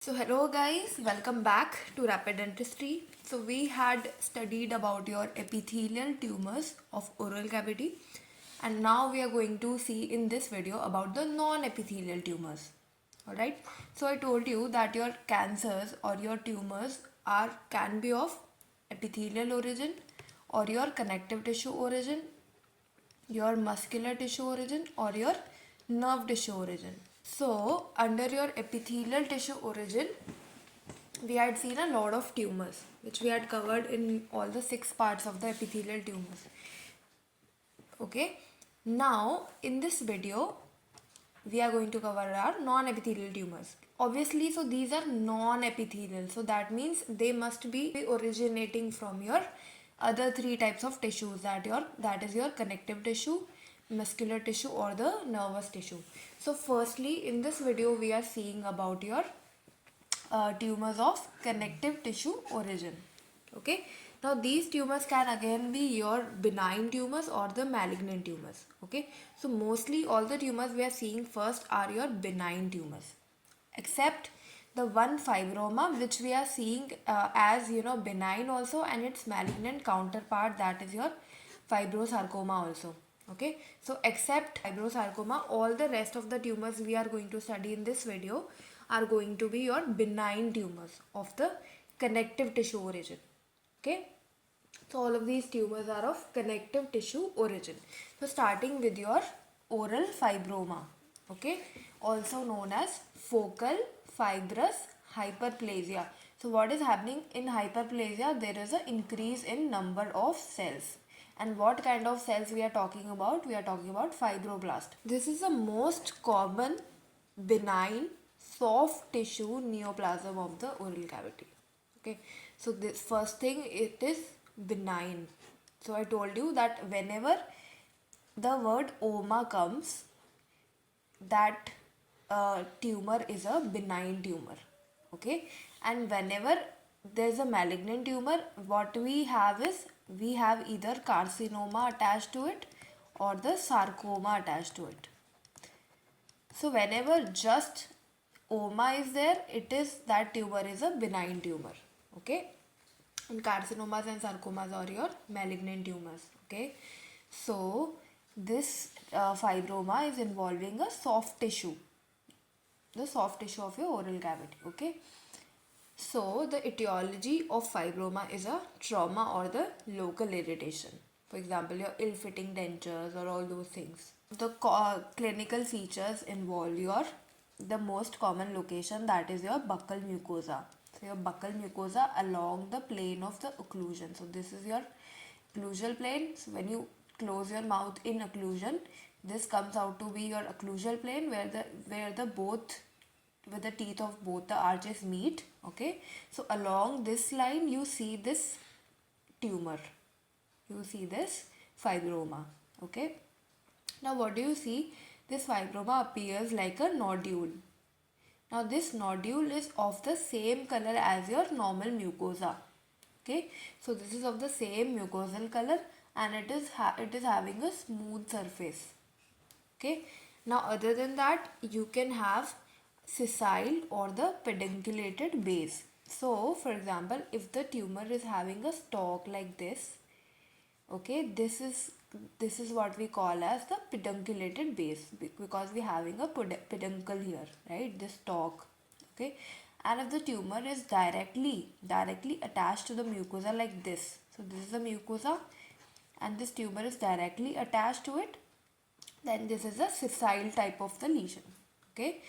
So hello guys, welcome back to Rapid Dentistry. So we had studied about your epithelial tumors of oral cavity, and now we are going to see in this video about the non-epithelial tumors. Alright, so I told you that your cancers or your tumors can be of epithelial origin or your connective tissue origin, your muscular tissue origin or your nerve tissue origin. So, under your epithelial tissue origin, we had seen a lot of tumors, which we had covered in all the 6 parts of the epithelial tumors. Okay, now in this video, we are going to cover our non-epithelial tumors. Obviously, so these are non-epithelial, so that means they must be originating from your other 3 types of tissues that is your connective tissue, muscular tissue or the nervous tissue. So firstly, in this video we are seeing about your tumors of connective tissue origin. Okay, now these tumors can again be your benign tumors or the malignant tumors. Okay, so mostly all the tumors we are seeing first are your benign tumors, except the one fibroma which we are seeing as benign also, and its malignant counterpart, that is your fibrosarcoma also. Okay, so except fibrosarcoma, all the rest of the tumors we are going to study in this video are going to be your benign tumors of the connective tissue origin. Okay, so all of these tumors are of connective tissue origin. So starting with your oral fibroma, okay, also known as focal fibrous hyperplasia. So what is happening in hyperplasia? There is an increase in number of cells. And what kind of cells we are talking about? We are talking about fibroblast. This is the most common benign soft tissue neoplasm of the oral cavity. Okay, so this first thing, it is benign. So I told you that whenever the word oma comes, that tumor is a benign tumor. Okay, and whenever there's a malignant tumor, what we have is we have either carcinoma attached to it or the sarcoma attached to it. So whenever just oma is there, it is that tumor is a benign tumor. Okay, and carcinomas and sarcomas are your malignant tumors. Okay, so this fibroma is involving a soft tissue, the soft tissue of your oral cavity. Okay, so the etiology of fibroma is a trauma or the local irritation. For example, your ill-fitting dentures or all those things. The clinical features involve your the most common location, that is your buccal mucosa. So your buccal mucosa along the plane of the occlusion. So this is your occlusal plane. So when you close your mouth in occlusion, this comes out to be your occlusal plane where the teeth of both the arches meet. Okay, so along this line you see this tumor, you see this fibroma. Okay, now what do you see? This fibroma appears like a nodule. Now this nodule is of the same color as your normal mucosa. Okay, so this is of the same mucosal color, and it is having a smooth surface. Okay, now other than that, you can have sessile or the pedunculated base. So for example, if the tumor is having a stalk like this, okay, this is what we call as the pedunculated base, because we're having a peduncle here, right, this stalk. Okay, and if the tumor is directly attached to the mucosa like this, so this is the mucosa and this tumor is directly attached to it, then this is a sessile type of the lesion. Okay,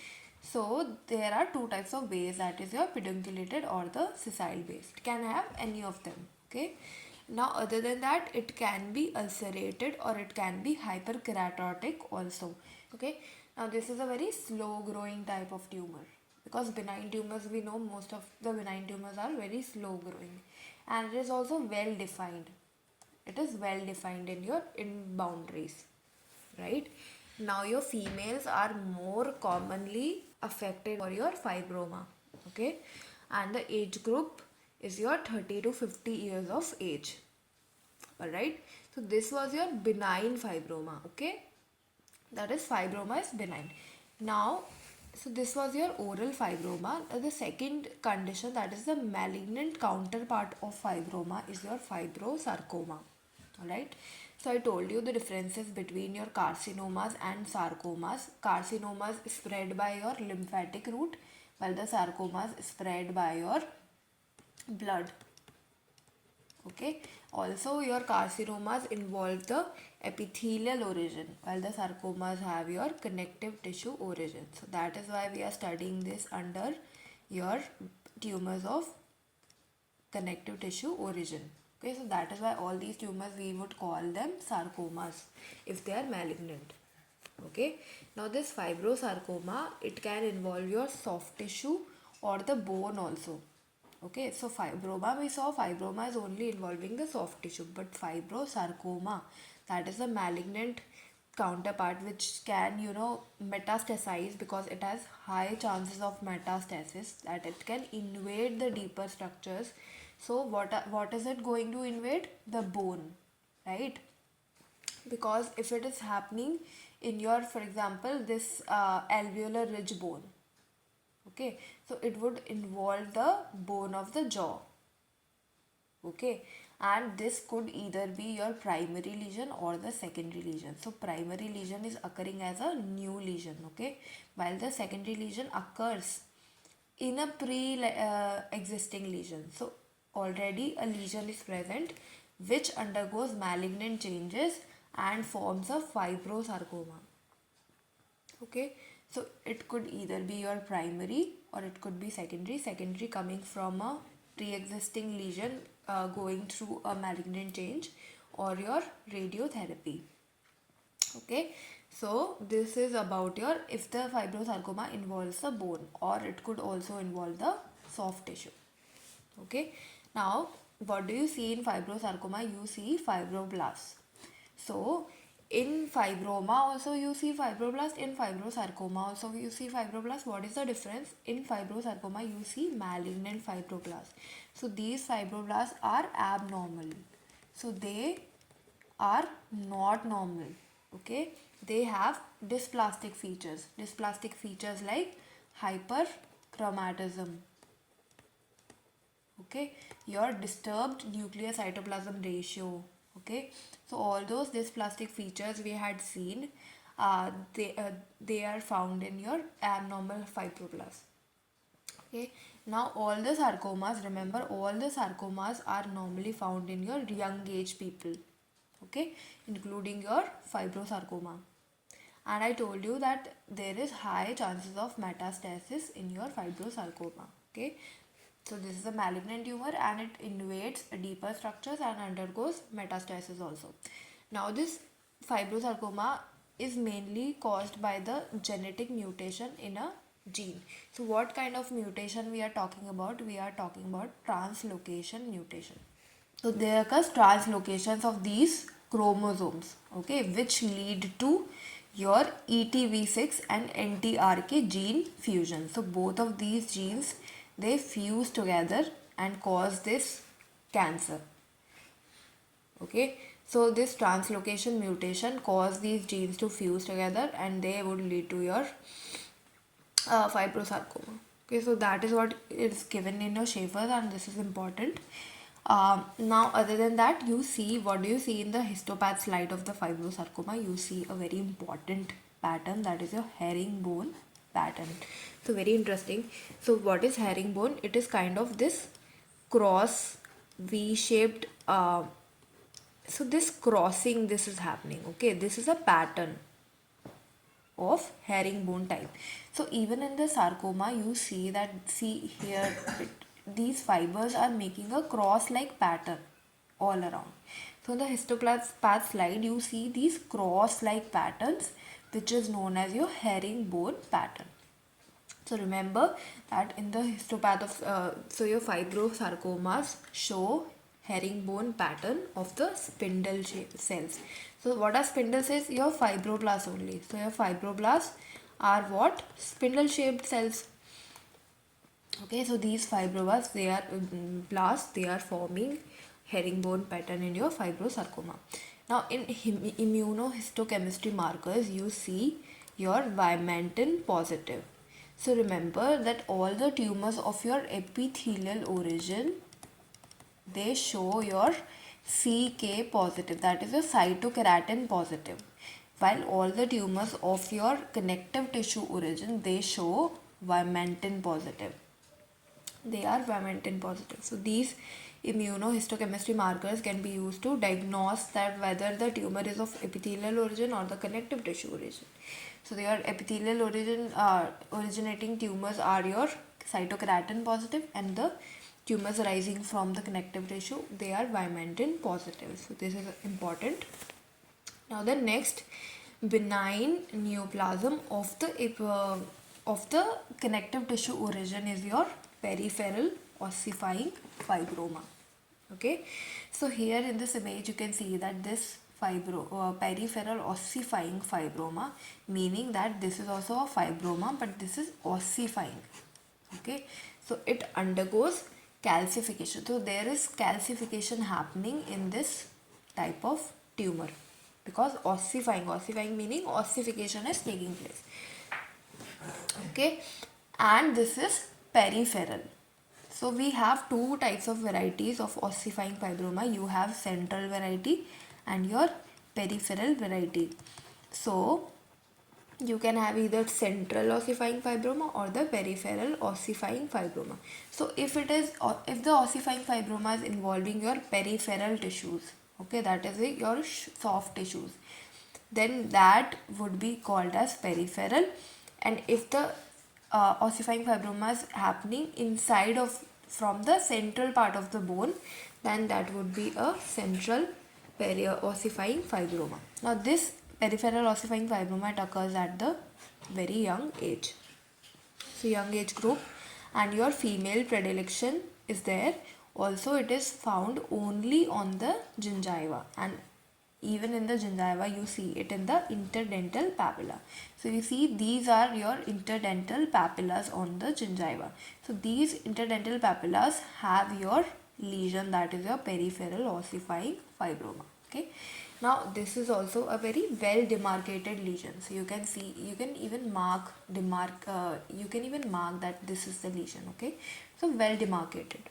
so there are 2 types of base, that is your pedunculated or the sessile base. It can have any of them. Okay, now other than that, it can be ulcerated or it can be hyperkeratotic also. Okay, now this is a very slow growing type of tumor, because benign tumors, we know most of the benign tumors are very slow growing, and it is also well defined. It is well defined in boundaries, right? Now your females are more commonly affected for your fibroma. Okay, and the age group is your 30 to 50 years of age. Alright, so this was your benign fibroma. Okay, that is fibroma is benign. Now So this was your oral fibroma. The second condition, that is the malignant counterpart of fibroma, is your fibrosarcoma. Alright. So I told you the differences between your carcinomas and sarcomas. Carcinomas spread by your lymphatic route, while the sarcomas spread by your blood. Okay. Also, your carcinomas involve the epithelial origin, while the sarcomas have your connective tissue origin. So that is why we are studying this under your tumors of connective tissue origin. Okay, so that is why all these tumors we would call them sarcomas if they are malignant. Okay, now this fibrosarcoma, it can involve your soft tissue or the bone also. Okay, so fibroma, we saw fibroma is only involving the soft tissue, but fibrosarcoma, that is the malignant counterpart which can, metastasize, because it has high chances of metastasis, that it can invade the deeper structures. So what is it going to invade? The bone, right? Because if it is happening in your, for example, this alveolar ridge bone, okay, so it would involve the bone of the jaw. Okay, and this could either be your primary lesion or the secondary lesion. So primary lesion is occurring as a new lesion, okay, while the secondary lesion occurs in a pre-existing lesion. So already a lesion is present which undergoes malignant changes and forms a fibrosarcoma. Okay, so it could either be your primary or it could be secondary coming from a pre-existing lesion going through a malignant change, or your radiotherapy. Okay, so this is about your, if the fibrosarcoma involves the bone, or it could also involve the soft tissue. Okay, now what do you see in fibrosarcoma? You see fibroblasts. So in fibroma also you see fibroblast, in fibrosarcoma also you see fibroblast. What is the difference? In fibrosarcoma you see malignant fibroblasts. So these fibroblasts are abnormal. So they are not normal. Okay, they have dysplastic features. Dysplastic features like hyperchromatism. Okay, your disturbed nuclear cytoplasm ratio. Okay, so all those dysplastic features we had seen, they are found in your abnormal fibroblasts. Okay, now all the sarcomas, remember, all the sarcomas are normally found in your young age people. Okay, including your fibrosarcoma. And I told you that there is high chances of metastasis in your fibrosarcoma. Okay, so this is a malignant tumor and it invades deeper structures and undergoes metastasis also. Now this fibrosarcoma is mainly caused by the genetic mutation in a gene. So what kind of mutation we are talking about? We are talking about translocation mutation. So there occurs translocations of these chromosomes, okay, which lead to your ETV6 and NTRK gene fusion. So both of these genes, they fuse together and cause this cancer. Okay, so this translocation mutation cause these genes to fuse together and they would lead to your fibrosarcoma. Okay, so that is what is given in your Schaefer's, and this is important. Now other than that, you see, what do you see in the histopath slide of the fibrosarcoma? You see a very important pattern, that is your herringbone pattern. So very interesting. So what is herringbone? It is kind of this cross V-shaped, so this crossing, this is happening. Okay, this is a pattern of herringbone type. So even in the sarcoma you see that, see here, these fibers are making a cross like pattern all around. So in the histopath slide you see these cross like patterns, which is known as your herringbone pattern. So remember that in the histopath of so your fibrosarcomas show herringbone pattern of the spindle cells. So what are spindle cells? Your fibroblasts only. So your fibroblasts are what? Spindle shaped cells. Okay, so these fibroblasts, they are blasts, they are forming herringbone pattern in your fibrosarcoma. Now in immunohistochemistry markers you see your vimentin positive. So remember that all the tumors of your epithelial origin, they show your CK positive, that is a cytokeratin positive, while all the tumors of your connective tissue origin, they show vimentin positive. They are vimentin positive. So these immunohistochemistry markers can be used to diagnose that whether the tumor is of epithelial origin or the connective tissue origin. So your epithelial origin originating tumors are your cytokeratin positive, and the tumors arising from the connective tissue, they are vimentin positive. So this is important. Now the next, benign neoplasm of the connective tissue origin is your peripheral ossifying fibroma. Okay, so here in this image you can see that this peripheral ossifying fibroma, meaning that this is also a fibroma but this is ossifying. Okay, so it undergoes calcification. So there is calcification happening in this type of tumor because ossifying meaning ossification is taking place. Okay, and this is peripheral. So we have two types of varieties of ossifying fibroma. You have central variety and your peripheral variety. So you can have either central ossifying fibroma or the peripheral ossifying fibroma. So if the ossifying fibroma is involving your peripheral tissues, okay, that is your soft tissues, then that would be called as peripheral. And if the ossifying fibroma is happening inside of from the central part of the bone, then that would be a central ossifying fibroma. Now this peripheral ossifying fibroma, it occurs at the very young age. So young age group, and your female predilection is there. Also it is found only on the gingiva, and even in the gingiva you see it in the interdental papilla. So you see these are your interdental papillas on the gingiva. So these interdental papillas have your lesion, that is your peripheral ossifying fibroma. Okay, now this is also a very well demarcated lesion. So you can see, you can even mark that this is the lesion. Okay, so well demarcated.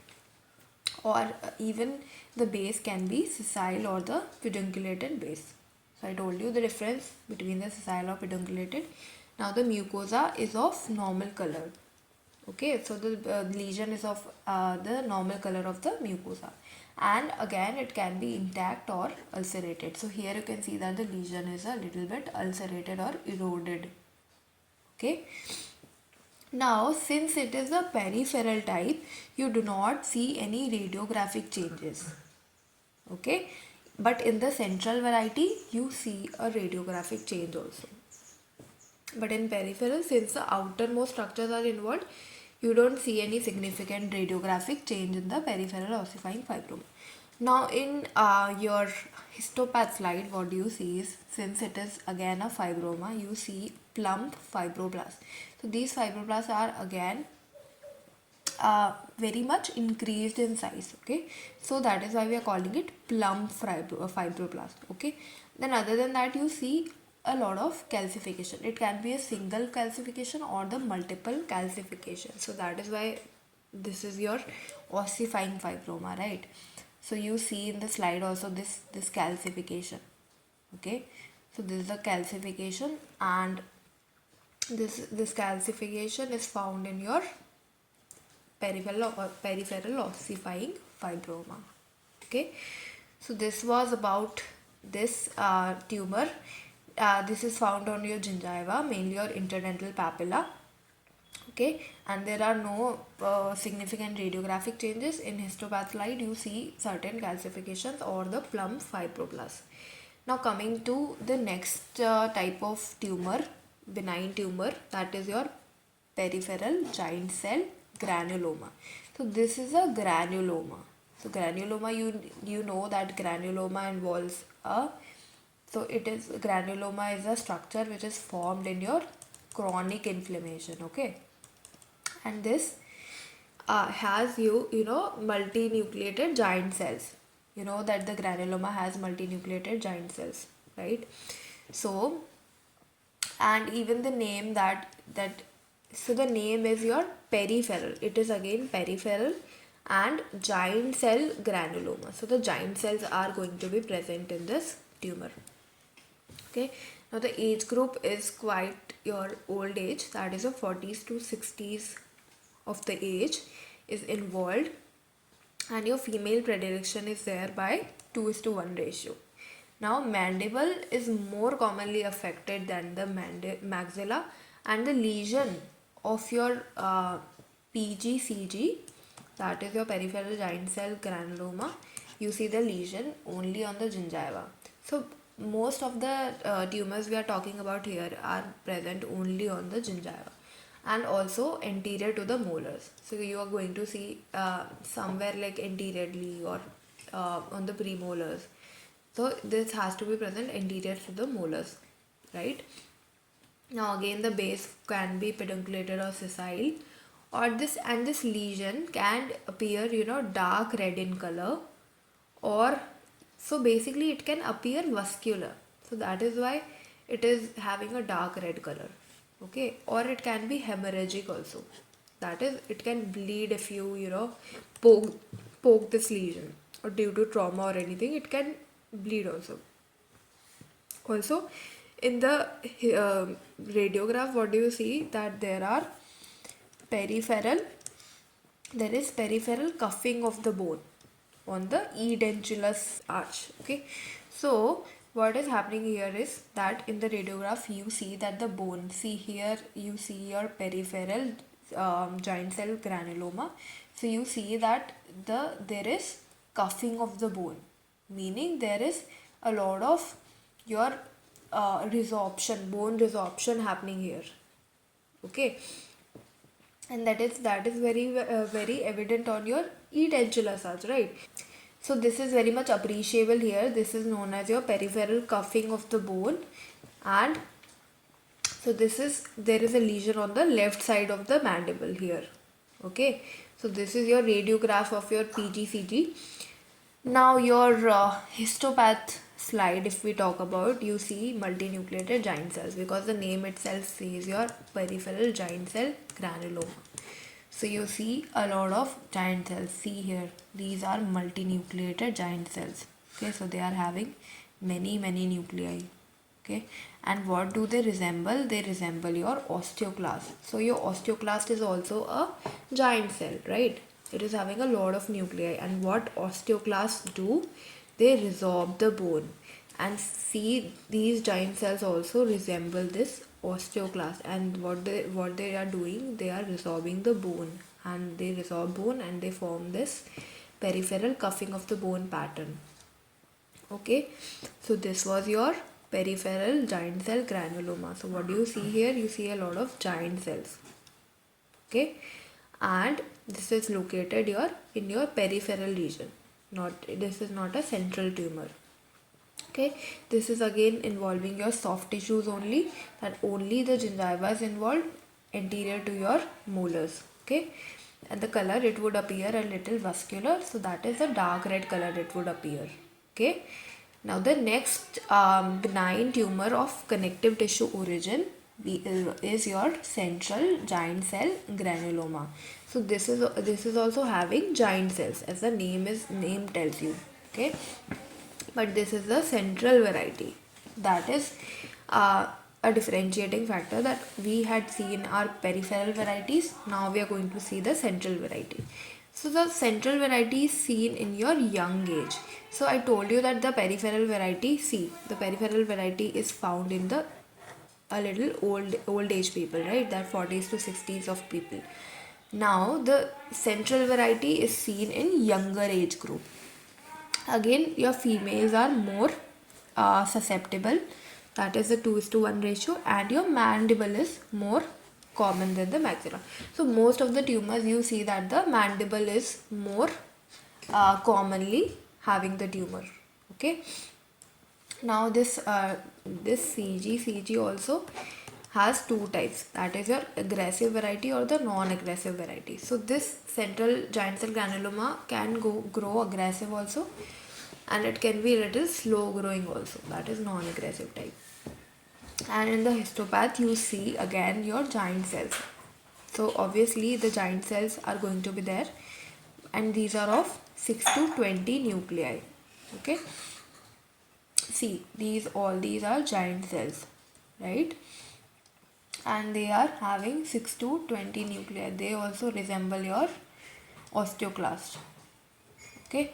Or even the base can be sessile or the pedunculated base. So I told you the difference between the sessile or pedunculated. Now the mucosa is of normal color. Okay, so the lesion is of the normal color of the mucosa, and again it can be intact or ulcerated. So here you can see that the lesion is a little bit ulcerated or eroded. Okay. Now, since it is a peripheral type, you do not see any radiographic changes. Okay, but in the central variety, you see a radiographic change also. But in peripheral, since the outermost structures are involved, you don't see any significant radiographic change in the peripheral ossifying fibroma. Now, in your histopath slide, what you see is, since it is again a fibroma, you see plump fibroblasts. So these fibroblasts are again very much increased in size. Okay, so that is why we are calling it plump fibroblast. Okay, then other than that, you see a lot of calcification. It can be a single calcification or the multiple calcification. So that is why this is your ossifying fibroma, right? So you see in the slide also this calcification. Okay, so this is the calcification, and this calcification is found in your peripheral ossifying fibroma. Okay, so this was about this tumor. This is found on your gingiva, mainly your interdental papilla. Okay, and there are no significant radiographic changes. In histopath slide, you see certain calcifications or the plump fibroblasts. Now coming to the next type of tumor, benign tumor, that is your peripheral giant cell granuloma. So this is a granuloma. So granuloma, you know that granuloma involves granuloma is a structure which is formed in your chronic inflammation. Okay, and this has multinucleated giant cells. You know that the granuloma has multinucleated giant cells, right? So, and even the name that So the name is your peripheral. It is again peripheral and giant cell granuloma. So the giant cells are going to be present in this tumor. Okay. Now the age group is quite your old age, that is a 40s to 60s of the age is involved, and your female predilection is there by 2:1 ratio. Now mandible is more commonly affected than the maxilla, and the lesion of your PGCG, that is your peripheral giant cell granuloma, you see the lesion only on the gingiva. So most of the tumors we are talking about here are present only on the gingiva and also anterior to the molars. So you are going to see somewhere like anteriorly or on the premolars. So this has to be present anterior to the molars, right? Now again the base can be pedunculated or sessile, or this lesion can appear dark red in color, or so basically it can appear vascular, so that is why it is having a dark red color. Okay, or it can be hemorrhagic also, that is it can bleed if you poke this lesion, or due to trauma or anything it can bleed also in the radiograph. What do you see? That there is peripheral cuffing of the bone on the edentulous arch. Okay, so what is happening here is that in the radiograph you see that the bone, see here you see your peripheral giant cell granuloma. So you see that there is cuffing of the bone, meaning there is a lot of your bone resorption happening here. Okay, and that is very evident on your edentulous arch, right? So this is very much appreciable here. This is known as your peripheral cuffing of the bone, and so there is a lesion on the left side of the mandible here. Okay, so this is your radiograph of your PGCG. Now your histopath slide, if we talk about, you see multinucleated giant cells because the name itself says your peripheral giant cell granuloma. So you see a lot of giant cells. See here, these are multinucleated giant cells. Okay, so they are having many nuclei. Okay, and what do they resemble? They resemble your osteoclast. So your osteoclast is also a giant cell, right? It is having a lot of nuclei, and what osteoclasts do, they resorb the bone. And see, these giant cells also resemble this osteoclast, and what they are doing, they are resorbing the bone, and they resorb bone and they form this peripheral cuffing of the bone pattern. Okay, so this was your peripheral giant cell granuloma. So what do you see here? You see a lot of giant cells. Okay, and this is located in your peripheral region. This is not a central tumor. Okay, this is again involving your soft tissues only, that only the gingiva is involved anterior to your molars. Okay, and the color, it would appear a little vascular, so that is a dark red color it would appear. Okay, now the next benign tumor of connective tissue origin is your central giant cell granuloma. So this is also having giant cells, as the name tells you. Okay, but this is the central variety. That is a differentiating factor that we had seen our peripheral varieties. Now we are going to see the central variety. So the central variety is seen in your young age. So I told you that the peripheral variety, the peripheral variety is found in a little old age people, right? That 40s to 60s of people. Now the central variety is seen in younger age group. Again, your females are more susceptible, that is the 2:1 ratio, and your mandible is more common than the maxilla. So most of the tumors you see that the mandible is more commonly having the tumor. Okay, now this CG also has two types, that is your aggressive variety or the non-aggressive variety. So this central giant cell granuloma can grow aggressive also, and it can be a little slow growing also, that is non-aggressive type. And in the histopath you see again your giant cells. So obviously the giant cells are going to be there, and these are of 6 to 20 nuclei. Okay, see, all these are giant cells, right? And they are having 6 to 20 nuclei. They also resemble your osteoclast. Okay,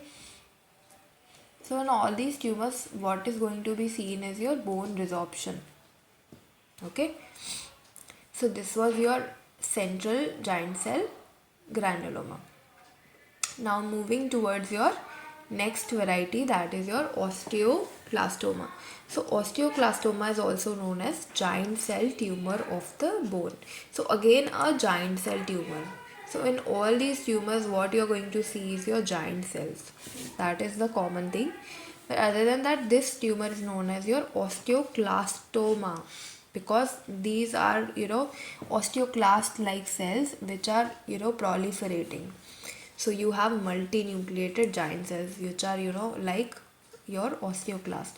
so in all these tumors, what is going to be seen is your bone resorption. Okay, so this was your central giant cell granuloma. Now moving towards your next variety, that is your osteoclastoma. So osteoclastoma is also known as giant cell tumor of the bone. So again, a giant cell tumor. So in all these tumors, what you are going to see is your giant cells. That is the common thing. But other than that, this tumor is known as your osteoclastoma, because these are, osteoclast like cells which are, proliferating. So you have multinucleated giant cells which are, like your osteoclast.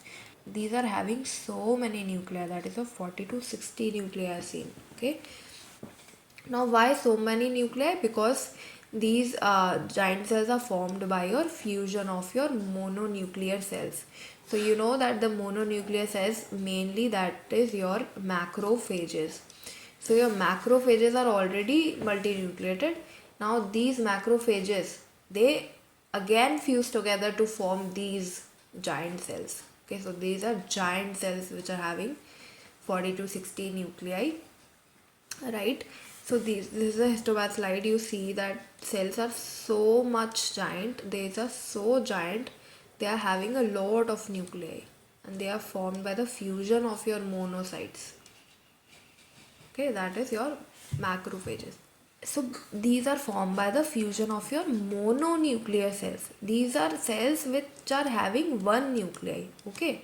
These are having so many nuclei, that is a 40 to 60 nuclei are seen. Okay. Now why so many nuclei? Because these giant cells are formed by your fusion of your mononuclear cells. So you know that the mononuclear cells, mainly that is your macrophages. So your macrophages are already multinucleated. Now these macrophages, they again fuse together to form these giant cells. Okay, so these are giant cells which are having 40 to 60 nuclei, right? So this is a histopath slide. You see that cells are so much giant. They are so giant. They are having a lot of nuclei, and they are formed by the fusion of your monocytes. Okay, that is your macrophages. So these are formed by the fusion of your mononuclear cells. These are cells which are having one nuclei. Okay,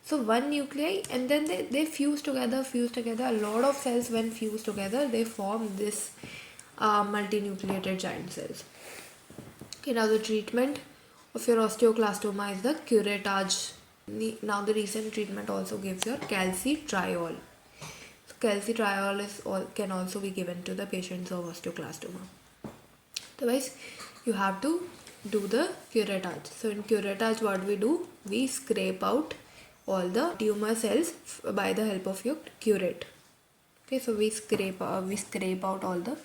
so one nuclei, and then they fuse together. A lot of cells, when fused together, they form this multinucleated giant cells. Okay, now the treatment of your osteoclastoma is the curettage. Now the recent treatment also gives your calcitriol. So calcitriol can also be given to the patients of osteoclastoma. Otherwise, you have to do the curettage. So in curettage, what we do, we scrape out all the tumor cells by the help of your curette. Okay, so we scrape out all the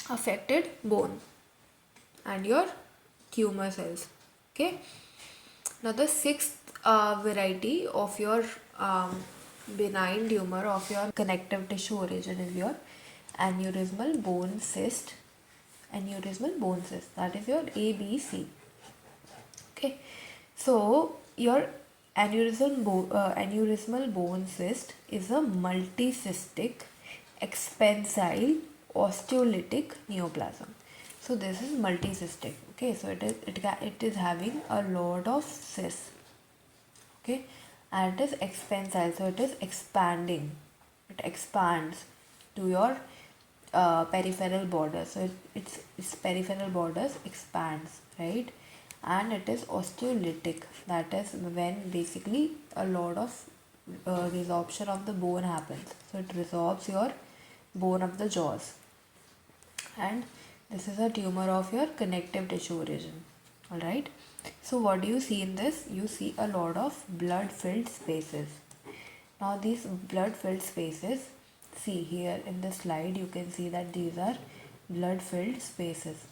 affected bone and your tumor cells. Okay, now the sixth variety of your benign tumor of your connective tissue origin is your aneurysmal bone cyst. That is your ABC. Okay, so your aneurysmal bone cyst is a multicystic expansile osteolytic neoplasm. So this is multicystic. Okay, so it is having a lot of cysts. Okay, and it is expansile, so it is expanding. It expands to your peripheral borders. So its peripheral borders expands, right? And it is osteolytic. That is when basically a lot of resorption of the bone happens. So it resorbs your bone of the jaws. And this is a tumor of your connective tissue origin. Alright. So what do you see in this? You see a lot of blood-filled spaces. Now these blood-filled spaces, see here in the slide, you can see that these are blood-filled spaces.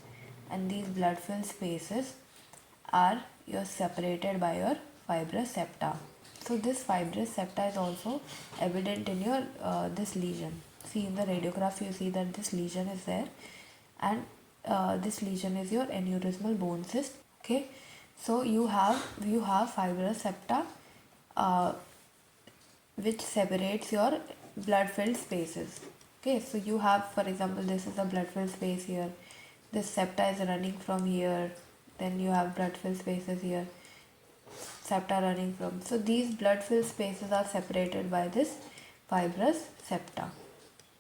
And these blood-filled spaces are separated by your fibrous septa. So this fibrous septa is also evident in your this lesion. See in the radiograph, you see that this lesion is there, and this lesion is your aneurysmal bone cyst. Okay, so you have fibrous septa which separates your blood-filled spaces. Okay, so you have, for example, this is a blood-filled space here. This septa is running from here. Then you have blood-filled spaces here. Septa running from. So these blood-filled spaces are separated by this fibrous septa.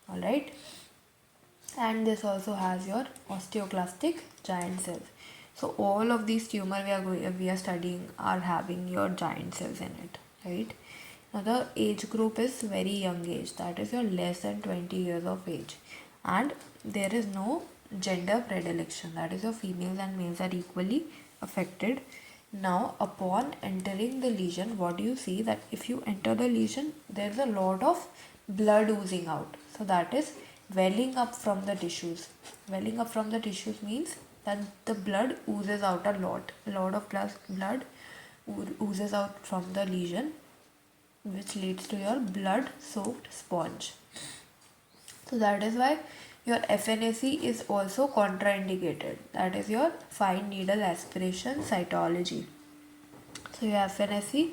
Alright. And this also has your osteoclastic giant cells. So all of these tumors we are studying are having your giant cells in it, right? Now the age group is very young age, that is your less than 20 years of age, and there is no gender predilection, that is your females and males are equally affected. Now upon entering the lesion, what do you see? That if you enter the lesion, there is a lot of blood oozing out. So that is welling up from the tissues. Welling up from the tissues means that the blood oozes out a lot. A lot of blood oozes out from the lesion, which leads to your blood soaked sponge. So that is why your FNAC is also contraindicated. That is your fine needle aspiration cytology. So your FNAC,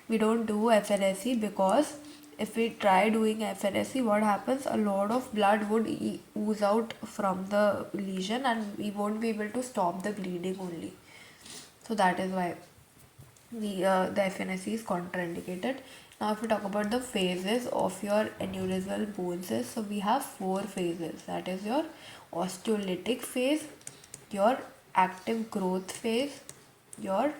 we don't do FNAC because if we try doing FNAC, what happens? A lot of blood would ooze out from the lesion and we won't be able to stop the bleeding only. So that is why the FNAC is contraindicated. Now if we talk about the phases of your aneurysmal bone cyst, so we have 4 phases. That is your osteolytic phase, your active growth phase, your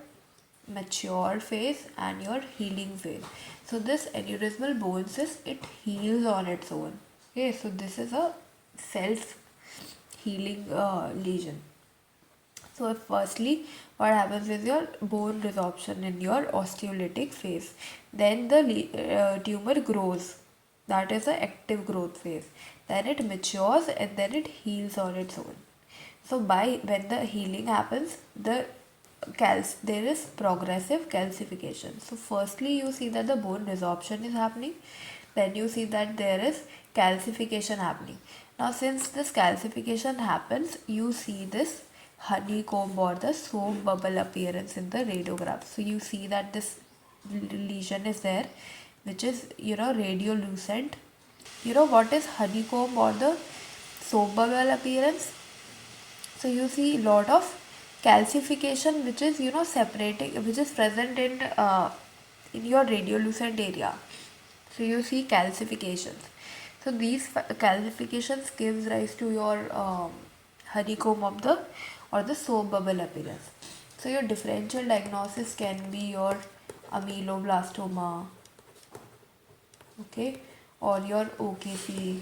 mature phase, and your healing phase. So this aneurysmal bone cyst, it heals on its own. Okay, so this is a self healing lesion. So firstly, what happens is your bone resorption in your osteolytic phase. Then the tumor grows. That is the active growth phase. Then it matures and then it heals on its own. So when the healing happens, there is progressive calcification. So firstly, you see that the bone resorption is happening. Then you see that there is calcification happening. Now since this calcification happens, you see this honeycomb or the soap bubble appearance in the radiograph. So you see that this lesion is there, which is radiolucent. You know what is honeycomb or the soap bubble appearance? So you see lot of calcification which is separating, which is present in your radiolucent area. So you see calcifications. So these calcifications gives rise to your honeycomb of the or the soap bubble appearance. So your differential diagnosis can be your ameloblastoma, okay, or your OKC.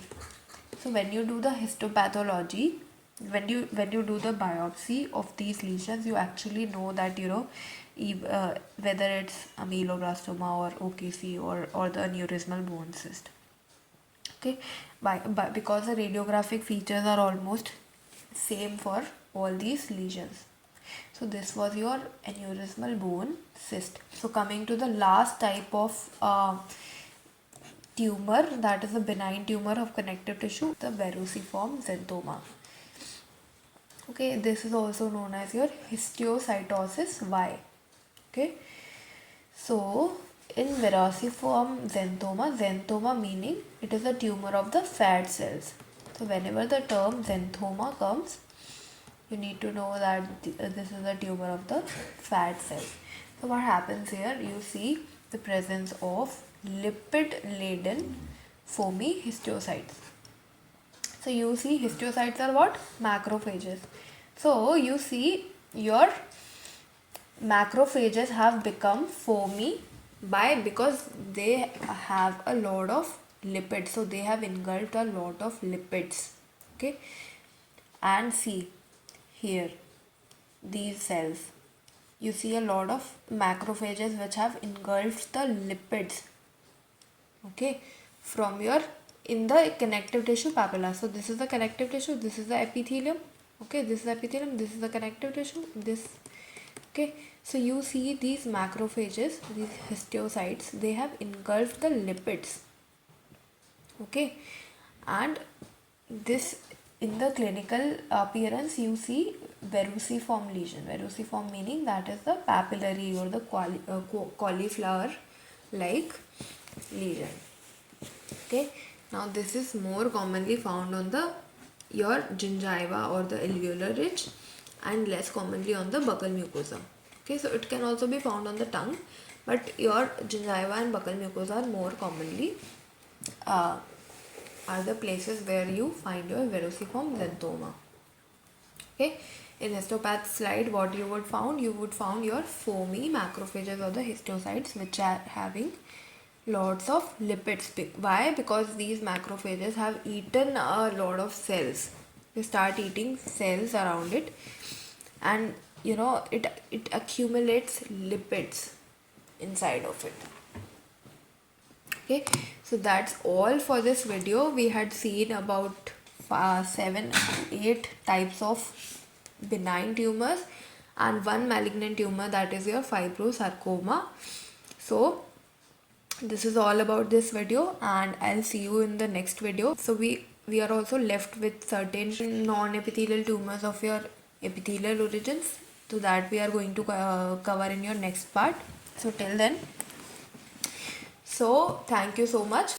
So when you do the histopathology, when you do the biopsy of these lesions, you actually know that whether it's ameloblastoma or OKC or the aneurysmal bone cyst. Okay, because the radiographic features are almost same for all these lesions. So this was your aneurysmal bone cyst. So coming to the last type of tumor, that is a benign tumor of connective tissue, the Verruciform Xanthoma. Okay, this is also known as your histiocytosis Y. Okay, so in Verruciform Xanthoma meaning it is a tumor of the fat cells. So whenever the term xanthoma comes, you need to know that this is a tumor of the fat cells. So what happens here? You see the presence of lipid-laden foamy histiocytes. So you see histiocytes are what? Macrophages. So you see your macrophages have become foamy because they have a lot of lipids. So they have engulfed a lot of lipids. Okay, and see here these cells, you see a lot of macrophages which have engulfed the lipids, okay, from your in the connective tissue papilla. So this is the connective tissue, this is the epithelium, okay, this is the epithelium, this is the connective tissue, this, okay. So you see these macrophages, these histiocytes, they have engulfed the lipids, okay, and this in the clinical appearance you see verruciform lesion. Verruciform meaning that is the papillary or the cauliflower like lesion. Okay, now this is more commonly found on the your gingiva or the alveolar ridge and less commonly on the buccal mucosa. Okay, so it can also be found on the tongue, but your gingiva and buccal mucosa are more commonly are the places where you find your Verruciform Xanthoma. Okay, in histopath slide, what you would found? You would found your foamy macrophages or the histiocytes which are having lots of lipids. Why? Because these macrophages have eaten a lot of cells. They start eating cells around it, and it accumulates lipids inside of it. Okay, so that's all for this video. We had seen about 7 to 8 types of benign tumors and one malignant tumor, that is your fibrosarcoma. So this is all about this video, and I'll see you in the next video. So we are also left with certain non-epithelial tumors of your epithelial origins, so that we are going to cover in your next part. So till then, so thank you so much.